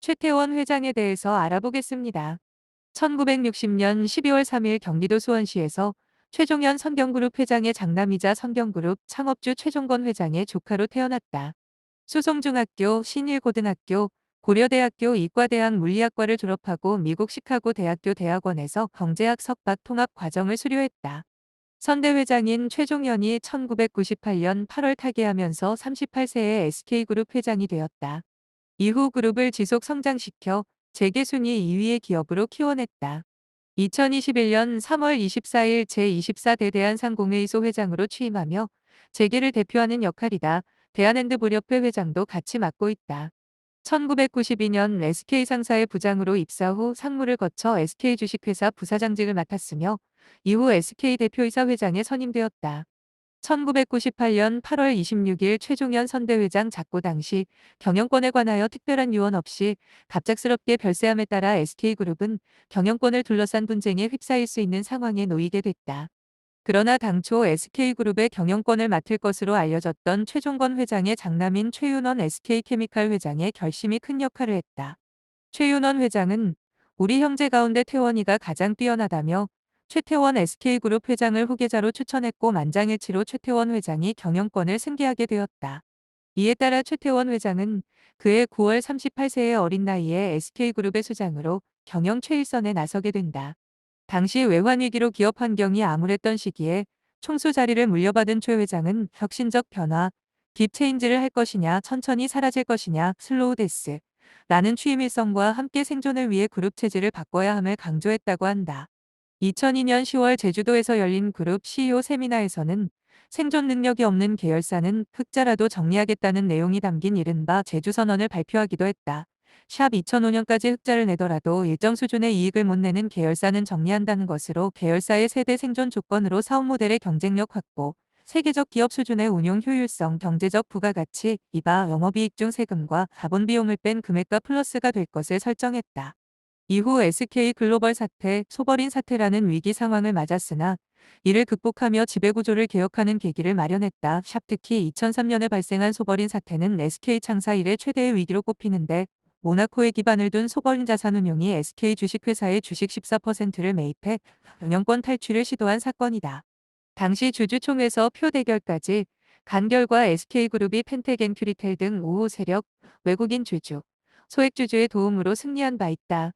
최태원 회장에 대해서 알아보겠습니다. 1960년 12월 3일 경기도 수원시에서 최종현 선경그룹 회장의 장남이자 선경그룹 창업주 최종건 회장의 조카로 태어났다. 수송중학교, 신일고등학교, 고려대학교 이과대학 물리학과를 졸업하고 미국 시카고 대학교 대학원에서 경제학 석박 통합 과정을 수료했다. 선대 회장인 최종현이 1998년 8월 타계하면서 38세에 SK그룹 회장이 되었다. 이후 그룹을 지속 성장시켜 재계순위 2위의 기업으로 키워냈다. 2021년 3월 24일 제24대 대한상공회의소 회장으로 취임하며 재계를 대표하는 역할이다. 대한핸드볼협회 회장도 같이 맡고 있다. 1992년 SK 상사의 부장으로 입사 후 상무를 거쳐 SK 주식회사 부사장직을 맡았으며 이후 SK 대표이사 회장에 선임되었다. 1998년 8월 26일 최종현 선대회장 작고 당시 경영권에 관하여 특별한 유언 없이 갑작스럽게 별세함에 따라 SK그룹은 경영권을 둘러싼 분쟁에 휩싸일 수 있는 상황에 놓이게 됐다. 그러나 당초 SK그룹의 경영권을 맡을 것으로 알려졌던 최종건 회장의 장남인 최윤원 SK케미칼 회장의 결심이 큰 역할을 했다. 최윤원 회장은 우리 형제 가운데 태원이가 가장 뛰어나다며 최태원 SK그룹 회장을 후계자로 추천했고 만장일치로 최태원 회장이 경영권을 승계하게 되었다. 이에 따라 최태원 회장은 그해 9월 38세의 어린 나이에 SK그룹의 수장으로 경영 최일선에 나서게 된다. 당시 외환위기로 기업 환경이 암울했던 시기에 총수 자리를 물려받은 최 회장은 혁신적 변화, 딥체인지를 할 것이냐 천천히 사라질 것이냐 슬로우 데스 라는 취임 일성과 함께 생존을 위해 그룹 체질을 바꿔야 함을 강조했다고 한다. 2002년 10월 제주도에서 열린 그룹 CEO 세미나에서는 생존 능력이 없는 계열사는 흑자라도 정리하겠다는 내용이 담긴 이른바 제주선언을 발표하기도 했다. 샵 2005년까지 흑자를 내더라도 일정 수준의 이익을 못 내는 계열사는 정리한다는 것으로 계열사의 세대 생존 조건으로 사업 모델의 경쟁력 확보, 세계적 기업 수준의 운용 효율성, 경제적 부가가치, 이바 영업이익 중 세금과 자본 비용을 뺀 금액과 플러스가 될 것을 설정했다. 이후 SK 글로벌 사태, 소버린 사태라는 위기 상황을 맞았으나 이를 극복하며 지배구조를 개혁하는 계기를 마련했다. 샵 특히 2003년에 발생한 소버린 사태는 SK 창사 이래 최대의 위기로 꼽히는데 모나코에 기반을 둔 소버린 자산운용이 SK 주식회사의 주식 14%를 매입해 운영권 탈취를 시도한 사건이다. 당시 주주총회에서 표 대결까지 간 결과 SK그룹이 펜텍앤큐리텔 등 우호 세력, 외국인 주주, 소액주주의 도움으로 승리한 바 있다.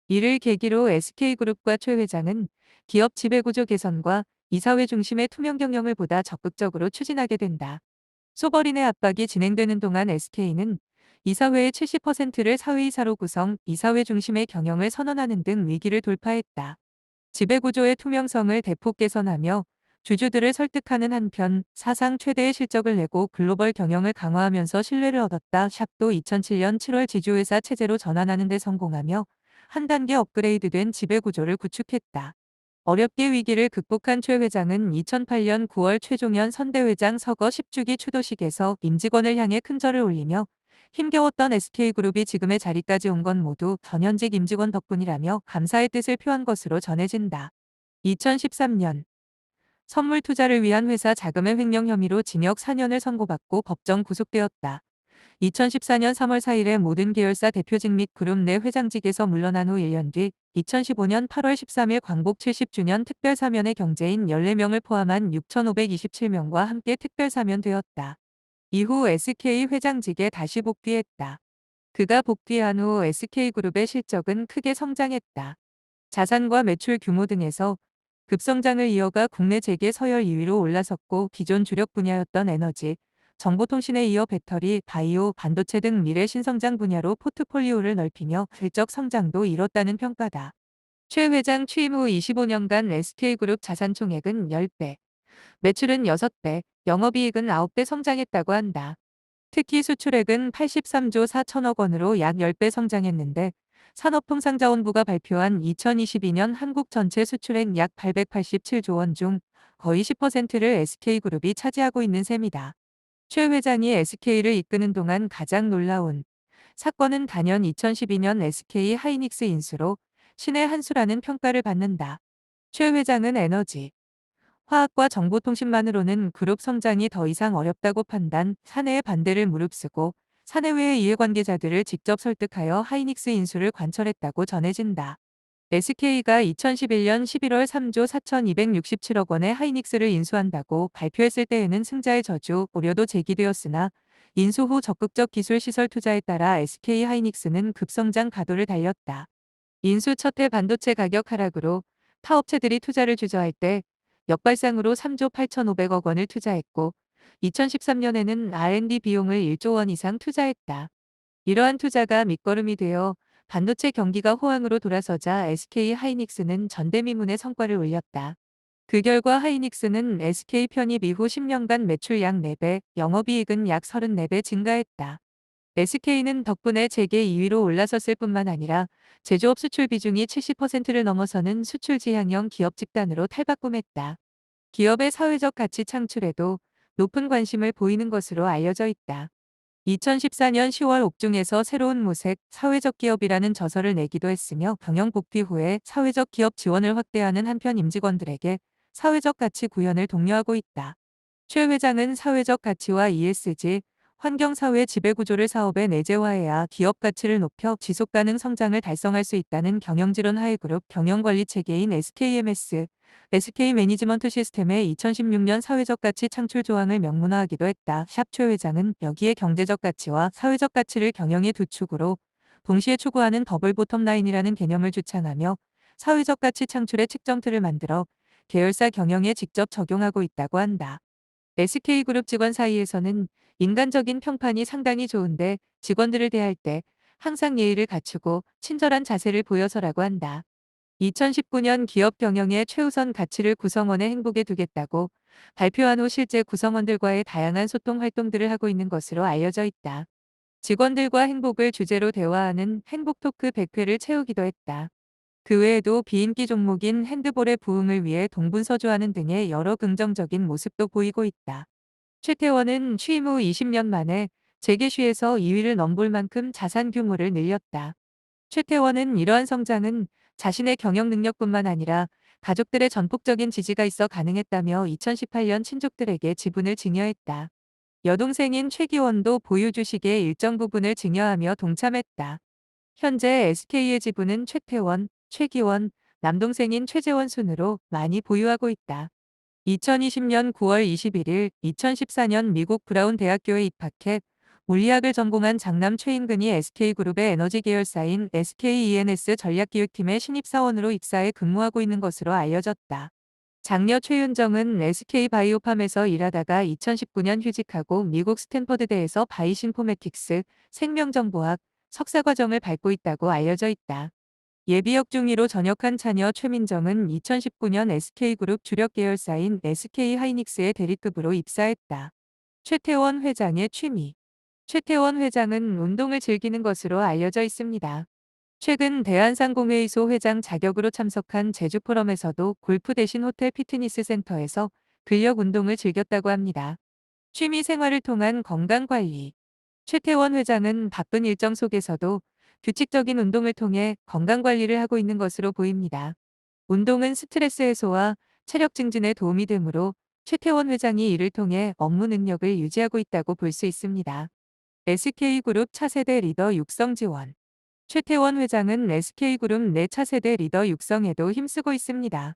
이를 계기로 SK그룹과 최 회장은 기업 지배구조 개선과 이사회 중심의 투명 경영을 보다 적극적으로 추진하게 된다. 소버린의 압박이 진행되는 동안 SK는 이사회의 70%를 사회이사로 구성, 이사회 중심의 경영을 선언하는 등 위기를 돌파했다. 지배구조의 투명성을 대폭 개선하며 주주들을 설득하는 한편 사상 최대의 실적을 내고 글로벌 경영을 강화하면서 신뢰를 얻었다. 샵도 2007년 7월 지주회사 체제로 전환하는 데 성공하며 한 단계 업그레이드된 지배구조를 구축했다. 어렵게 위기를 극복한 최 회장은 2008년 9월 최종현 선대회장 서거 10주기 추도식에서 임직원을 향해 큰 절을 올리며 힘겨웠던 SK그룹이 지금의 자리까지 온 건 모두 전현직 임직원 덕분이라며 감사의 뜻을 표한 것으로 전해진다. 2013년 선물 투자를 위한 회사 자금의 횡령 혐의로 징역 4년을 선고받고 법정 구속되었다. 2014년 3월 4일에 모든 계열사 대표직 및 그룹 내 회장직에서 물러난 후 1년 뒤 2015년 8월 13일 광복 70주년 특별사면의 경제인 14명을 포함한 6,527명과 함께 특별사면되었다. 이후 SK 회장직에 다시 복귀했다. 그가 복귀한 후 SK그룹의 실적은 크게 성장했다. 자산과 매출 규모 등에서 급성장을 이어가 국내 재계 서열 2위로 올라섰고 기존 주력 분야였던 에너지, 정보통신에 이어 배터리, 바이오, 반도체 등 미래 신성장 분야로 포트폴리오를 넓히며 실적 성장도 이뤘다는 평가다. 최 회장 취임 후 25년간 SK그룹 자산 총액은 10배, 매출은 6배, 영업이익은 9배 성장했다고 한다. 특히 수출액은 83조 4천억 원으로 약 10배 성장했는데 산업통상자원부가 발표한 2022년 한국 전체 수출액 약 887조 원 중 거의 10%를 SK그룹이 차지하고 있는 셈이다. 최 회장이 SK를 이끄는 동안 가장 놀라운 사건은 단연 2012년 SK 하이닉스 인수로 신의 한 수라는 평가를 받는다. 최 회장은 에너지, 화학과 정보통신만으로는 그룹 성장이 더 이상 어렵다고 판단, 사내의 반대를 무릅쓰고 사내외의 이해관계자들을 직접 설득하여 하이닉스 인수를 관철했다고 전해진다. SK가 2011년 11월 3조 4,267억 원의 하이닉스를 인수한다고 발표했을 때에는 승자의 저주 우려도 제기되었으나 인수 후 적극적 기술 시설 투자에 따라 SK 하이닉스는 급성장 가도를 달렸다. 인수 첫 해 반도체 가격 하락으로 타업체들이 투자를 주저할 때 역발상으로 3조 8,500억 원을 투자했고 2013년에는 R&D 비용을 1조 원 이상 투자했다. 이러한 투자가 밑거름이 되어 반도체 경기가 호황으로 돌아서자 SK 하이닉스는 전대미문의 성과를 올렸다. 그 결과 하이닉스는 SK 편입 이후 10년간 매출 약 4배, 영업이익은 약 34배 증가했다. SK는 덕분에 재계 2위로 올라섰을 뿐만 아니라 제조업 수출 비중이 70%를 넘어서는 수출 지향형 기업 집단으로 탈바꿈했다. 기업의 사회적 가치 창출에도 높은 관심을 보이는 것으로 알려져 있다. 2014년 10월 옥중에서 새로운 모색 사회적 기업이라는 저서를 내기도 했으며 경영 복귀 후에 사회적 기업 지원을 확대하는 한편 임직원들에게 사회적 가치 구현을 독려하고 있다. 최 회장은 사회적 가치와 ESG, 환경사회 지배구조를 사업에 내재화해야 기업 가치를 높여 지속가능 성장을 달성할 수 있다는 경영지론 하이그룹 경영관리체계인 SKMS, SK 매니지먼트 시스템의 2016년 사회적 가치 창출 조항을 명문화하기도 했다. 샵 최 회장은 여기에 경제적 가치와 사회적 가치를 경영의 두 축으로 동시에 추구하는 더블 보텀라인이라는 개념을 주창하며 사회적 가치 창출의 측정틀을 만들어 계열사 경영에 직접 적용하고 있다고 한다. SK그룹 직원 사이에서는 인간적인 평판이 상당히 좋은데 직원들을 대할 때 항상 예의를 갖추고 친절한 자세를 보여서라고 한다. 2019년 기업 경영의 최우선 가치를 구성원의 행복에 두겠다고 발표한 후 실제 구성원들과의 다양한 소통 활동들을 하고 있는 것으로 알려져 있다. 직원들과 행복을 주제로 대화하는 행복토크 100회를 채우기도 했다. 그 외에도 비인기 종목인 핸드볼의 부흥을 위해 동분서주하는 등의 여러 긍정적인 모습도 보이고 있다. 최태원은 취임 후 20년 만에 재계시에서 2위를 넘볼 만큼 자산 규모를 늘렸다. 최태원은 이러한 성장은 자신의 경영 능력뿐만 아니라 가족들의 전폭적인 지지가 있어 가능했다며 2018년 친족들에게 지분을 증여했다. 여동생인 최기원도 보유 주식의 일정 부분을 증여하며 동참했다. 현재 SK의 지분은 최태원, 최기원, 남동생인 최재원 순으로 많이 보유하고 있다. 2020년 9월 21일 2014년 미국 브라운 대학교에 입학해 물리학을 전공한 장남 최인근이 SK그룹의 에너지 계열사인 SKENS 전략기획팀의 신입사원으로 입사해 근무하고 있는 것으로 알려졌다. 장녀 최윤정은 SK바이오팜에서 일하다가 2019년 휴직하고 미국 스탠퍼드대에서 바이신포메틱스, 생명정보학, 석사과정을 밟고 있다고 알려져 있다. 예비역 중위로 전역한 자녀 최민정은 2019년 SK그룹 주력 계열사인 SK하이닉스의 대리급으로 입사했다. 최태원 회장의 취미. 최태원 회장은 운동을 즐기는 것으로 알려져 있습니다. 최근 대한상공회의소 회장 자격으로 참석한 제주포럼에서도 골프 대신 호텔 피트니스 센터에서 근력 운동을 즐겼다고 합니다. 취미 생활을 통한 건강관리. 최태원 회장은 바쁜 일정 속에서도 규칙적인 운동을 통해 건강관리를 하고 있는 것으로 보입니다. 운동은 스트레스 해소와 체력 증진에 도움이 되므로 최태원 회장이 이를 통해 업무 능력을 유지하고 있다고 볼 수 있습니다. SK그룹 차세대 리더 육성 지원. 최태원 회장은 SK그룹 내 차세대 리더 육성에도 힘쓰고 있습니다.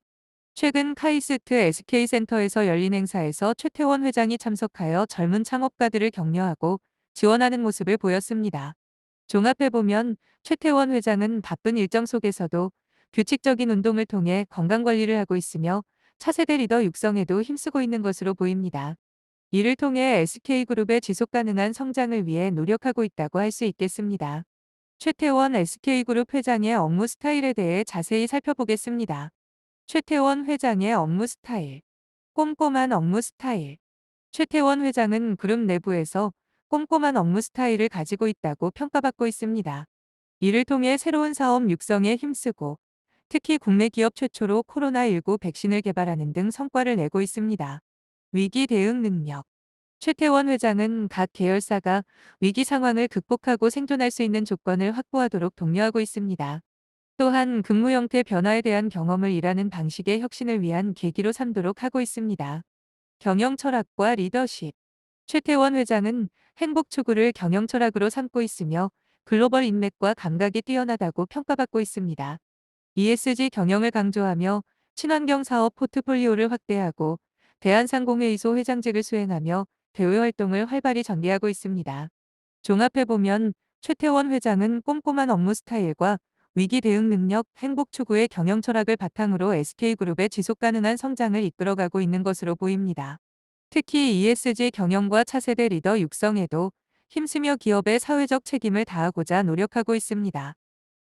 최근 카이스트 SK센터에서 열린 행사에서 최태원 회장이 참석하여 젊은 창업가들을 격려하고 지원하는 모습을 보였습니다. 종합해보면 최태원 회장은 바쁜 일정 속에서도 규칙적인 운동을 통해 건강관리를 하고 있으며 차세대 리더 육성에도 힘쓰고 있는 것으로 보입니다. 이를 통해 SK그룹의 지속가능한 성장을 위해 노력하고 있다고 할 수 있겠습니다. 최태원 SK그룹 회장의 업무 스타일에 대해 자세히 살펴보겠습니다. 최태원 회장의 업무 스타일. 꼼꼼한 업무 스타일. 최태원 회장은 그룹 내부에서 꼼꼼한 업무 스타일을 가지고 있다고 평가받고 있습니다. 이를 통해 새로운 사업 육성에 힘쓰고 특히 국내 기업 최초로 코로나19 백신을 개발하는 등 성과를 내고 있습니다. 위기 대응 능력. 최태원 회장은 각 계열사가 위기 상황을 극복하고 생존할 수 있는 조건을 확보하도록 독려하고 있습니다. 또한 근무 형태 변화에 대한 경험을 일하는 방식의 혁신을 위한 계기로 삼도록 하고 있습니다. 경영 철학과 리더십. 최태원 회장은 행복 추구를 경영 철학으로 삼고 있으며 글로벌 인맥과 감각이 뛰어나다고 평가받고 있습니다. ESG 경영을 강조하며 친환경 사업 포트폴리오를 확대하고 대한상공회의소 회장직을 수행하며 대외 활동을 활발히 전개하고 있습니다. 종합해보면 최태원 회장은 꼼꼼한 업무 스타일과 위기 대응 능력, 행복 추구의 경영 철학을 바탕으로 SK그룹의 지속 가능한 성장을 이끌어가고 있는 것으로 보입니다. 특히 ESG 경영과 차세대 리더 육성에도 힘쓰며 기업의 사회적 책임을 다하고자 노력하고 있습니다.